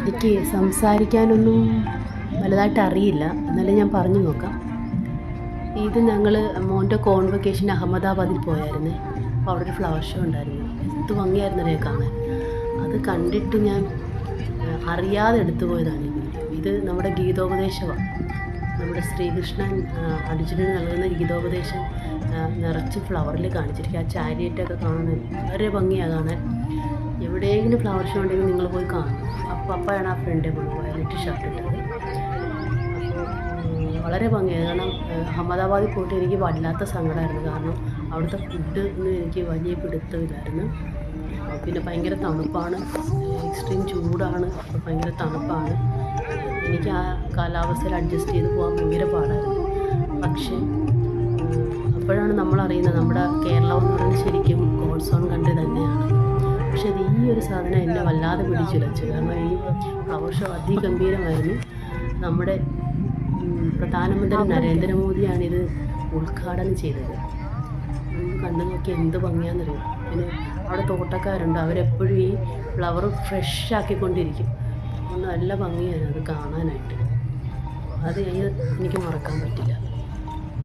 എനിക്ക് സംസാരിക്കാനൊന്നും വലുതായിട്ട് അറിയില്ല, എന്നാലും ഞാൻ പറഞ്ഞു നോക്കാം. ഇത് ഞങ്ങൾ മോൻ്റെ കോൺവൊക്കേഷൻ അഹമ്മദാബാദിൽ പോയായിരുന്നു. അപ്പോൾ അവിടെ ഒരു ഫ്ലവർ ഷോ ഉണ്ടായിരുന്നു. എന്ത് ഭംഗിയായിരുന്നല്ലേ കാണാൻ. അത് കണ്ടിട്ട് ഞാൻ അറിയാതെ എടുത്തു പോയതാണ് ഈ വീഡിയോ. ഇത് നമ്മുടെ ഗീതോപദേശമാണ്. നമ്മുടെ ശ്രീകൃഷ്ണൻ അർജുനന് നൽകുന്ന ഗീതോപദേശം നിറച്ച് ഫ്ലവറിൽ കാണിച്ചിരിക്കുക. ആ ചാരിയറ്റൊക്കെ കാണാൻ വളരെ ഭംഗിയാണ് കാണാൻ. എവിടെയെങ്കിലും ഫ്ലവർ ഷോ ഉണ്ടെങ്കിൽ നിങ്ങൾ പോയി കാണും. അപ്പയാണ് ആ ഫ്രണ്ടേ കൊണ്ട് വയലറ്റ് ഷർട്ട് ഇട്ടത്. അപ്പോൾ വളരെ ഭംഗിയാണ്. കാരണം അഹമ്മദാബാദിൽ പോയിട്ട് എനിക്ക് വല്ലാത്ത സങ്കടമായിരുന്നു. കാരണം അവിടുത്തെ ഫുഡ് ഒന്നും എനിക്ക് വലിയ പിടുത്തമില്ലായിരുന്നു. പിന്നെ ഭയങ്കര തണുപ്പാണ്, എക്സ്ട്രീം ചൂടാണ്, ഭയങ്കര തണുപ്പാണ്. എനിക്ക് ആ കാലാവസ്ഥയിൽ അഡ്ജസ്റ്റ് ചെയ്ത് പോകാൻ ഭയങ്കര പാടായിരുന്നു. പക്ഷേ അപ്പോഴാണ് നമ്മളറിയുന്നത് നമ്മുടെ കേരളം എന്ന് പറയുന്നത് ശരിക്കും ഗോഡ്സ് ഓൺ കൺട്രി തന്നെയാണ്. പക്ഷേ അത് ഈ ഒരു സാധനം എന്നെ വല്ലാതെ പിടിച്ചുലച്ചു. കാരണം ഈ ഫ്ലവർ ഷോ അതിഗംഭീരമായിരുന്നു. നമ്മുടെ പ്രധാനമന്ത്രി നരേന്ദ്രമോദിയാണിത് ഉദ്ഘാടനം ചെയ്തത്. കണ്ടു നോക്കി എന്ത് ഭംഗിയാണെന്നറിയാം. പിന്നെ അവിടെ തോട്ടക്കാരുണ്ട്, അവരെപ്പോഴും ഈ ഫ്ലവർ ഫ്രഷ് ആക്കിക്കൊണ്ടിരിക്കും. നല്ല ഭംഗിയാണ് അത് കാണാനായിട്ട്. അത് എനിക്ക് മറക്കാൻ പറ്റില്ല.